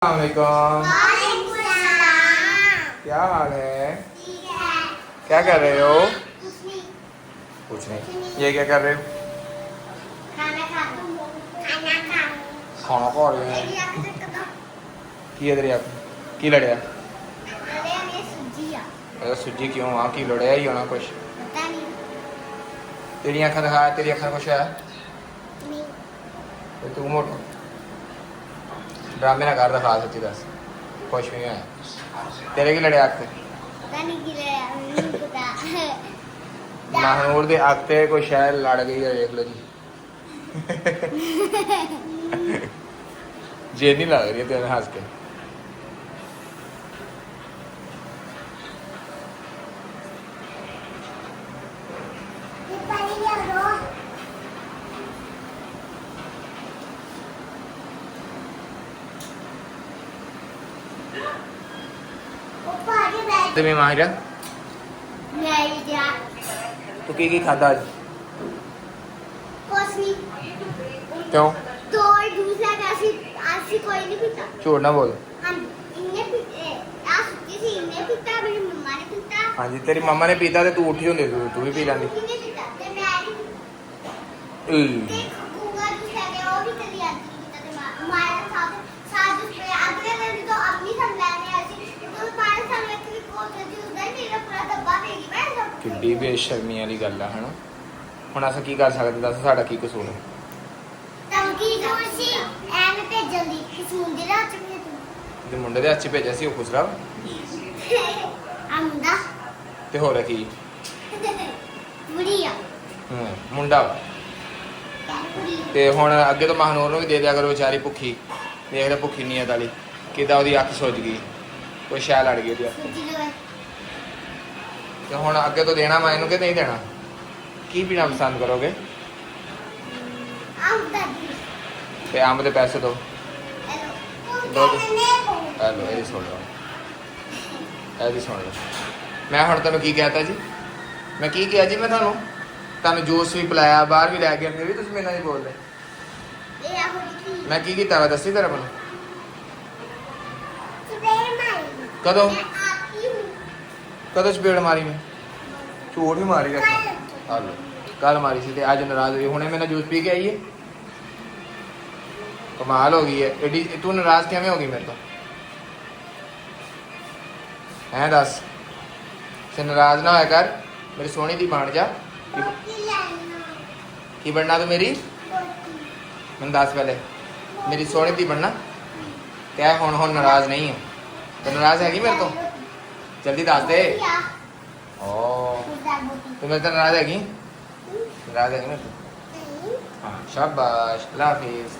वालेकुम। क्या हाल है? क्या कर रहे हो? कुछ नहीं। ये क्या कर रहे हो? खाना खा रहे हैं। की इधर आप की लड़िया? सुजी क्यों? वहाँ की लड़िया ही होना कुछ। तेरी अखा दिखा, तेरी अखा कुछ है? तो तू मोटो ड्रामे ना कर, दिखा सच्ची दस। कुछ भी नहीं है। तेरे की लड़िया आखते? महनूर दे आखते कोई शायद लड़ गई है, देख लो जी। जे नहीं लग रही है तेरे हंस के। तुम्हें माहिरा तो की खाता आज? क्यों? तो दूसरा कोई नहीं पीता। झूठ ना बोल। हाँ, इन्हें पीते इन्हें पीता, मेरी मम्मा ने पीता। हाँ जी, तेरी मम्मा ने पीता तो तू उठी होंदी, तू भी पी लेंदी। इन्हें पीता ते मैं नहीं देख गूंगा दूसरा के वो भी कभी आती नहीं पीता ते हमारे साथ साथ पे अगले दिन तो अपनी संभालने ऐसी तो हमारे सामने की कोल से उधर मेरा पूरा डब्बा देगी मैं सब किड्डी बेशर्मी वाली गल है ना। ਹੁਣ ਅਸੀਂ ਕੀ ਕਰ ਸਕਦੇ? ਦੱਸ ਸਾਡਾ ਕੀ ਕਸੂਰ ਹੈ? तंगी जोशी एन पे जल्दी किस मुंडे दा चुके तू ਜੇ ਮੁੰਡੇ ਦੇ ਹੱਥ 'ਚ ਭੇਜਿਆ ਸੀ ਉਹ ਖੁਸਰਾ आमुदा ਤੇ ਹੋਰ ਕੀ? बुढ़िया ਮੁੰਡਾ ਵਾ। बुढ़ी ਤੇ ਹੁਣ ਅੱਗੇ ਤੋਂ ਮਹਨੂਰ ਨੂੰ ਵੀ ਦੇ ਦਿਆ ਕਰੋ, ਵਿਚਾਰੀ ਭੁੱਖੀ। ਦੇਖ ਲੈ ਭੁੱਖੀ ਨੀਅਤ ਵਾਲੀ ਕਿੱਦਾਂ ਉਹਦੀ ਅੱਖ ਸੁੱਜ ਗਈ, ਕੋਈ ਸ਼ੈ ਲੜ ਗਈ ਉਹਦੀ ਅੱਖ। सुजी जो है ਤੇ ਹੁਣ ਅੱਗੇ ਤੋਂ ਦੇਣਾ ਮੈਂ ਇਹਨੂੰ ਕਿ ਨਹੀਂ ਦੇਣਾ? ਕੀ ਪੀਣਾ ਪਸੰਦ ਕਰੋਗੇ? आमुदा ਤੇ ਅੰਬ ਦੇ ਪੈਸੇ ਦਿਓ। हेलो दो दो। ਹੈਲੋ, ਇਹਦੀ ਸੁਣ ਲਓ, ਇਹਦੀ ਸੁਣ ਲਓ। ਮੈਂ ਹੁਣ ਤੁਹਾਨੂੰ ਕੀ ਕਹਿਤਾ ਜੀ? ਮੈਂ ਕੀ ਕਿਹਾ ਜੀ? ਮੈਂ ਤੁਹਾਨੂੰ ਜੂਸ ਵੀ ਪਿਲਾਇਆ, ਬਾਹਰ ਵੀ ਲੈ ਗਿਆ, ਫਿਰ ਵੀ ਤੁਸੀਂ ਮੇਰੇ ਨਾਲ ਨਹੀਂ ਬੋਲਦੇ। ये आहो की ਮੈਂ ਕੀ ਕੀਤਾ ਵਾ ਦੱਸੀ ਤੇਰਾ ਮੈਨੂੰ? सुबह मारी ਕਦੋਂ मैं आती हूँ ਕਦੋਂ ਚਪੇੜ ਮਾਰੀ ਮੈਂ? ਝੂਠ ਹੀ ਮਾਰੀ ਰੱਖ। कल ਹਲੋ, ਕੱਲ ਮਾਰੀ ਸੀ ਤੇ ਅੱਜ ਨਾਰਾਜ਼ ਹੋਈ। ਹੁਣੇ ਮੈਨਾਂ ਜੂਸ ਪੀ ਕੇ ਆਈ ਹੈ। ਕਮਾਲ ਹੋ ਗਈ ਹੈ ਐਡੀ। ਤੂੰ ਨਾਰਾਜ਼ ਕਿਵੇਂ ਹੋ ਗਈ ਮੇਰੇ ਤੋਂ? ਹੈਂ ਦੱਸ। ਤੇ ਨਾਰਾਜ਼ ਨਾ ਹੋਇਆ ਕਰ, ਮੇਰੀ ਸੋਹਣੀ ਦੀ ਬਣ ਜਾ। रोटी लाना ਕੀ ਬਣਨਾ ਤੂੰ ਮੇਰੀ? रोटी ਮੈਨੂੰ ਦੱਸ ਪਹਿਲੇ, ਮੇਰੀ ਸੋਹਣੀ ਦੀ ਬਣਨਾ। ਕਹਿ ਹੁਣ ਨਾਰਾਜ਼ ਨਹੀਂ ਹੈ। ਤੇ ਨਾਰਾਜ਼ ਹੈਗੀ ਮੇਰੇ ਤੋਂ? ਜਲਦੀ ਦੱਸ ਦੇ। क्या ਓ खुदा बोती ਤੂੰ ਮੇਰੇ ਤੋਂ ਨਾਰਾਜ਼ ਹੈਗੀ? ਨਾਰਾਜ਼ ਹੈਗੀ ਮੇਰੇ ਤੋਂ? नहीं ਹਾਂ, ਸ਼ਾਬਾਸ਼, ਅੱਲਾ ਹਾਫਿਜ਼।